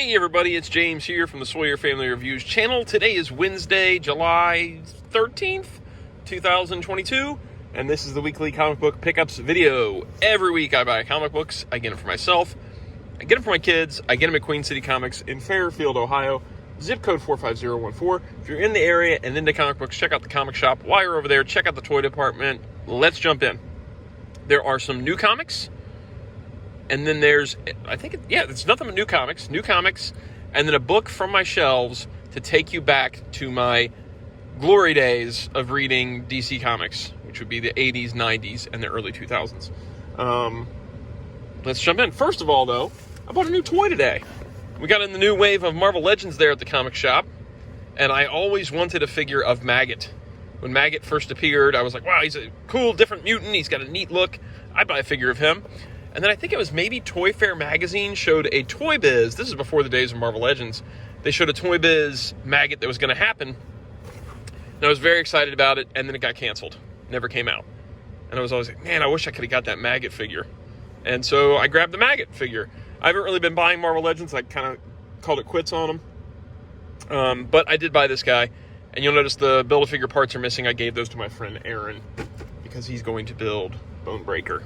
Hey everybody, it's James here from the Sawyer Family Reviews channel. Today is Wednesday, July 13th, 2022, and this is the weekly comic book pickups video. Every week I buy comic books. I get them for myself, I get them for my kids, I get them at Queen City Comics in Fairfield, Ohio, zip code 45014. If you're in the area and into comic books, check out the comic shop. While you're over there, check out the toy department. Let's jump in. There are some new comics. And then there's, it's nothing but new comics, and then a book from my shelves to take you back to my glory days of reading DC Comics, which would be the 80s, 90s, and the early 2000s. Let's jump in. First of all, though, I bought a new toy today. We got in the new wave of Marvel Legends there at the comic shop, and I always wanted a figure of Maggot. When Maggot first appeared, I was like, wow, he's a cool, different mutant. He's got a neat look. I'd buy a figure of him. And then I think it was maybe Toy Fair magazine showed a Toy Biz. This is before the days of Marvel Legends. They showed a Toy Biz Maggot that was going to happen. And I was very excited about it, and then it got canceled. Never came out. And I was always like, man, I wish I could have got that Maggot figure. And so I grabbed the Maggot figure. I haven't really been buying Marvel Legends. I kind of called it quits on them. But I did buy this guy. And you'll notice the Build-A-Figure parts are missing. I gave those to my friend Aaron because he's going to build Bonebreaker.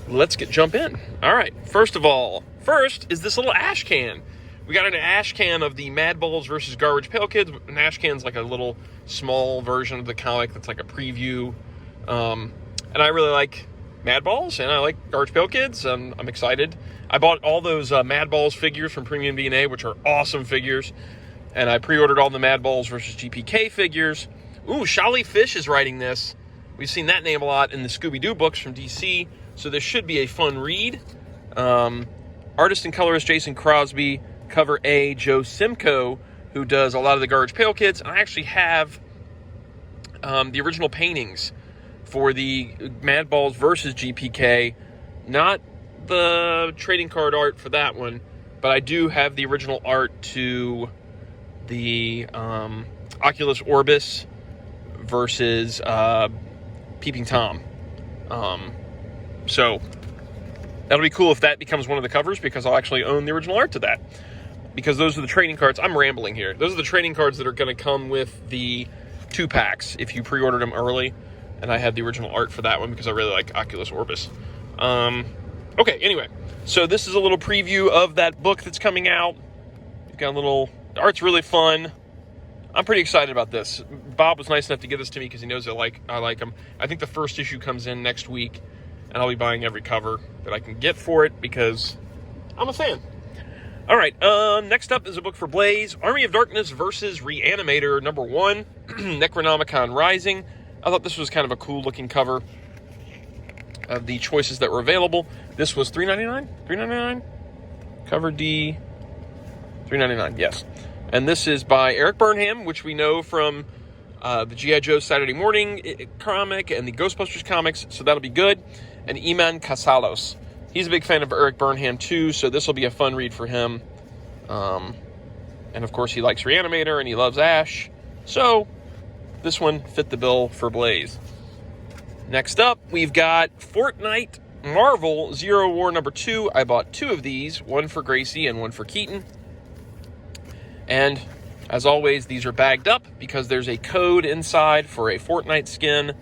Let's jump in. All right, first is this little ash can. We got an ash can of the Mad Balls versus Garbage Pail Kids. An ash can's like a little small version of the comic that's like a preview. And I really like Mad Balls, and I like Garbage Pail Kids. I'm excited. I bought all those Mad Balls figures from Premium DNA, which are awesome figures. And I pre-ordered all the Mad Balls versus GPK figures. Ooh, Shali Fish is writing this. We've seen that name a lot in the Scooby-Doo books from DC. So this should be a fun read. Artist and colorist Jason Crosby. Cover A, Joe Simcoe, who does a lot of the Garbage Pail Kids. And I actually have the original paintings for the Mad Balls versus GPK. Not the trading card art for that one, but I do have the original art to the Oculus Orbis versus Peeping Tom. So that'll be cool if that becomes one of the covers, because I'll actually own the original art to that. Because those are the trading cards. I'm rambling here. Those are the trading cards that are going to come with the 2-packs if you pre-ordered them early. And I have the original art for that one because I really like Oculus Orbis. Okay, anyway. So this is a little preview of that book that's coming out. You've got a little... The art's really fun. I'm pretty excited about this. Bob was nice enough to give this to me because he knows I like him. I think the first issue comes in next week. And I'll be buying every cover that I can get for it because I'm a fan. All right, next up is a book for Blaze. Army of Darkness versus Re-Animator Number One, Necronomicon Rising. I thought this was kind of a cool-looking cover of the choices that were available. This was $3.99? $3.99? Cover D, $3.99, yes. And this is by Eric Burnham, which we know from the G.I. Joe Saturday Morning comic and the Ghostbusters comics, so that'll be good. And Iman Casalos. He's a big fan of Eric Burnham too, so this will be a fun read for him. And of course he likes Re-Animator and he loves Ash. So this one fit the bill for Blaze. Next up, we've got Fortnite Marvel Zero War Number 2. I bought 2 of these, one for Gracie and one for Keaton. And as always, these are bagged up because there's a code inside for a Fortnite skin.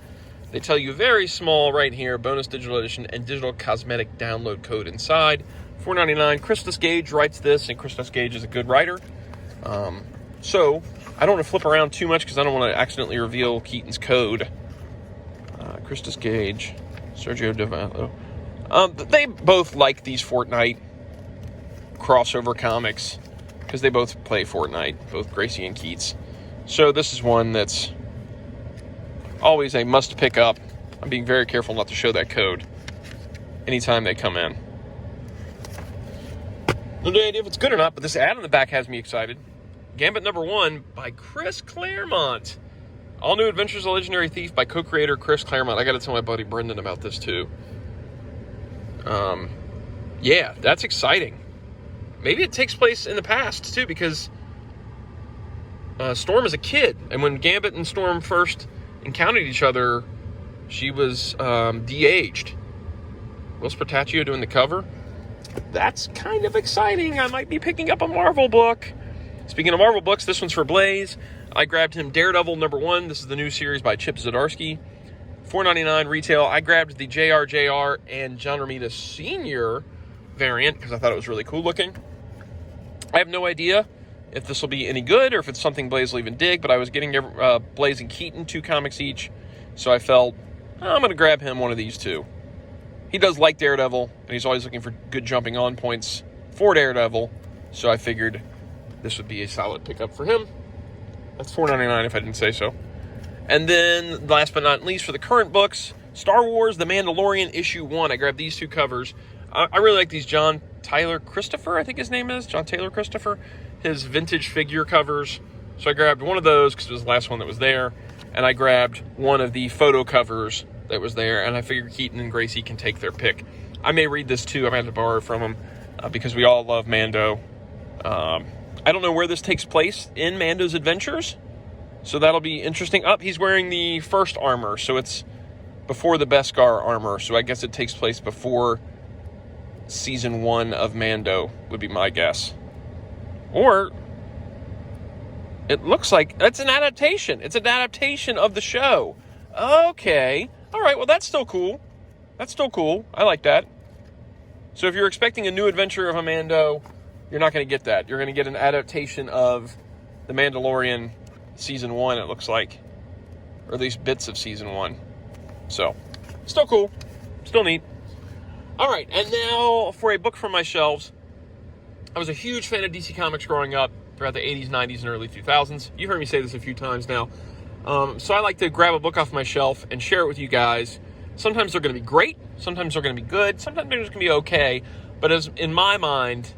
They tell you very small right here, bonus digital edition and digital cosmetic download code inside. $4.99. Christos Gage writes this, and Christos Gage is a good writer. So I don't want to flip around too much because I don't want to accidentally reveal Keaton's code. Christos Gage, Sergio Devallo. They both like these Fortnite crossover comics because they both play Fortnite, both Gracie and Keats. So this is one that's always a must pick up. I'm being very careful not to show that code anytime they come in. No idea if it's good or not, but this ad on the back has me excited. Gambit Number One by Chris Claremont. All New Adventures of the Legendary Thief by co-creator Chris Claremont. I got to tell my buddy Brendan about this too. Yeah, that's exciting. Maybe it takes place in the past too, because Storm is a kid, and when Gambit and Storm first encountered each other, she was de-aged. Will Spartacchio doing the cover. that's kind of exciting. I might be picking up a Marvel book. Speaking of Marvel books, this one's for Blaze. I grabbed him Daredevil Number One. This is the new series by Chip Zdarsky. $4.99 retail. I grabbed the JR and John Romita Sr. variant because I thought it was really cool looking. I have no idea if this will be any good or if it's something Blaze will even dig, but I was getting Blaze and Keaton 2 comics each, so I felt, I'm going to grab him one of these two. He does like Daredevil, and he's always looking for good jumping on points for Daredevil, so I figured this would be a solid pickup for him. That's $4.99 if I didn't say so. And then, last but not least, for the current books, Star Wars The Mandalorian Issue 1. I grabbed these 2 covers. I really like these John Taylor Christopher, I think his name is. John Taylor Christopher. His vintage figure covers. So I grabbed one of those because it was the last one that was there. And I grabbed one of the photo covers that was there. And I figured Keaton and Gracie can take their pick. I may read this too. I might have to borrow it from him because we all love Mando. I don't know where this takes place in Mando's adventures. So that'll be interesting. He's wearing the first armor. So it's before the Beskar armor. So I guess it takes place before season 1 of Mando would be my guess. Or it looks like that's an adaptation. It's an adaptation of the show. Okay. All right. Well, that's still cool. That's still cool. I like that. So if you're expecting a new adventure of a Mando, you're not going to get that. You're going to get an adaptation of The Mandalorian season 1, it looks like. Or at least bits of season 1. So, still cool. Still neat. All right. And now for a book from my shelves. I was a huge fan of DC Comics growing up throughout the 80s, 90s, and early 2000s. You've heard me say this a few times now. So I like to grab a book off my shelf and share it with you guys. Sometimes they're going to be great. Sometimes they're going to be good. Sometimes they're just going to be okay. But as in my mind,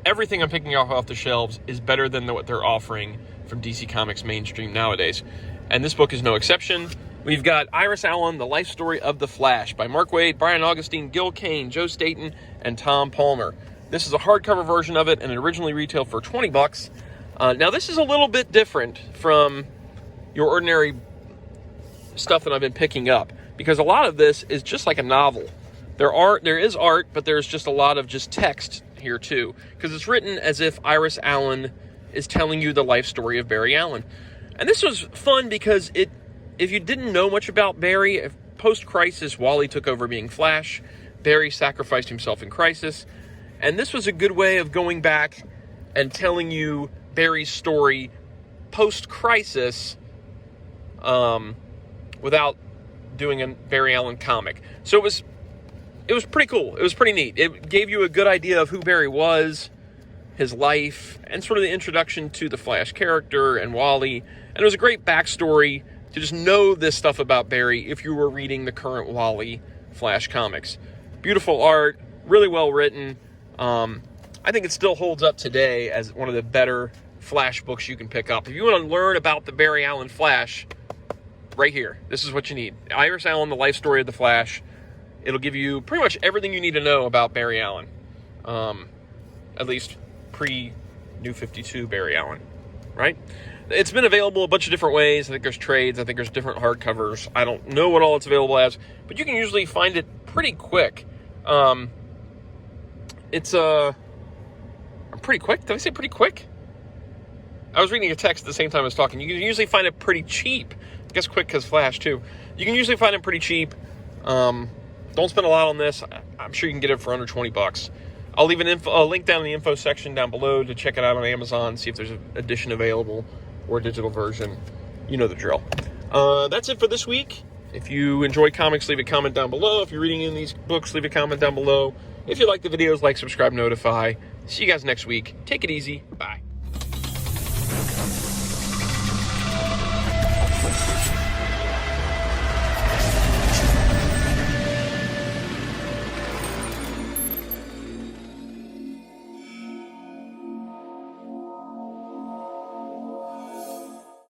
everything I'm picking off the shelves is better than what they're offering from DC Comics mainstream nowadays. And this book is no exception. We've got Iris Allen, The Life Story of the Flash by Mark Waid, Brian Augustine, Gil Kane, Joe Staton, and Tom Palmer. This is a hardcover version of it, and it originally retailed for $20. Now, this is a little bit different from your ordinary stuff that I've been picking up, because a lot of this is just like a novel. There is art, but there's just a lot of just text here too, because it's written as if Iris Allen is telling you the life story of Barry Allen. And this was fun because if you didn't know much about Barry, post-Crisis, Wally took over being Flash. Barry sacrificed himself in Crisis. And this was a good way of going back and telling you Barry's story post-Crisis without doing a Barry Allen comic. So it was pretty cool. It was pretty neat. It gave you a good idea of who Barry was, his life, and sort of the introduction to the Flash character and Wally. And it was a great backstory to just know this stuff about Barry if you were reading the current Wally Flash comics. Beautiful art, really well written. I think it still holds up today as one of the better Flash books you can pick up. If you want to learn about the Barry Allen Flash, right here, this is what you need. Iris Allen, The Life Story of the Flash. It'll give you pretty much everything you need to know about Barry Allen. At least pre-New 52 Barry Allen, right? It's been available a bunch of different ways. I think there's trades. I think there's different hardcovers. I don't know what all it's available as, but you can usually find it pretty quick. It's pretty quick. Did I say pretty quick? I was reading a text at the same time I was talking. You can usually find it pretty cheap. I guess quick because Flash too. You can usually find it pretty cheap. Don't spend a lot on this. I'm sure you can get it for under $20. I'll leave a link down in the info section down below to check it out on Amazon, see if there's an edition available or a digital version. You know the drill. That's it for this week. If you enjoy comics, leave a comment down below. If you're reading in these books, leave a comment down below. If you like the videos, like, subscribe, notify. See you guys next week. Take it easy. Bye.